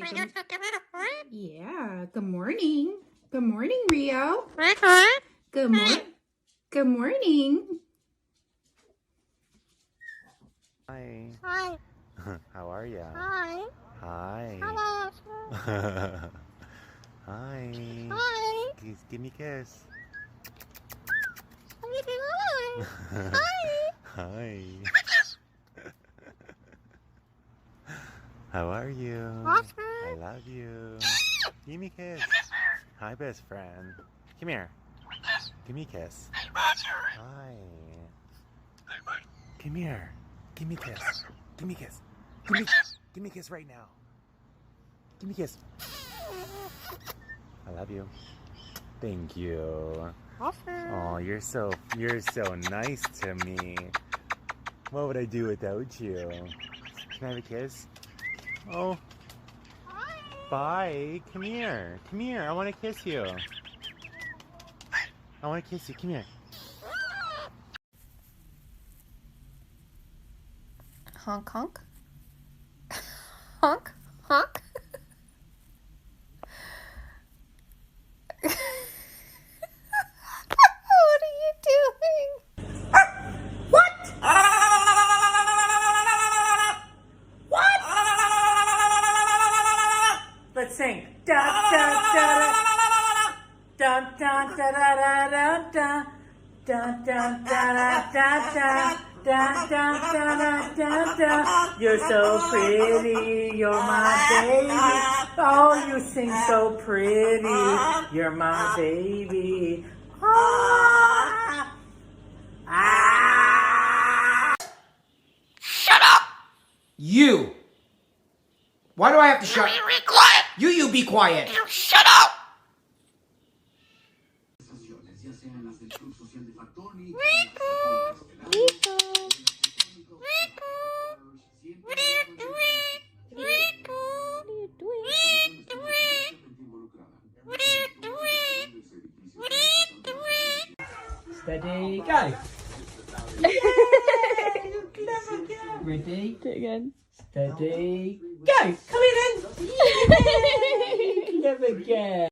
take them. Yeah. Good morning. Good morning, Rio. Good morning. Good morning. Hi. Hi. How are ya? Hi. Hi. Hello. Hi. Hi. Please give me a kiss. What are you doing? Hi. Hi. How are you? Awesome. I love you. Give me a kiss. Hi, best friend. Come here. Give me a kiss. Hi. Come here. Give me a kiss. Give me a kiss. Give me a kiss right now. Give me a kiss. I love you. Thank you. Awesome. Oh, you're so nice to me. What would I do without you? Can I have a kiss? Oh. Hi. Bye. Come here. Come here. I want to kiss you. I want to kiss you. Come here. Honk, honk. Honk, honk. What are you doing? What? What? Let's sing. Da da da da da da da da da da da da da da da. Da, da, da, da, da, da. You're so pretty, you're my baby. Oh, you sing so pretty, you're my baby. Ah. Ah. Shut up. You! Why do I have to shut? You be quiet. You be quiet! You shut up. Steady, go! Ready? Do it again. Steady, go! Come in then! Yay! Clever girl!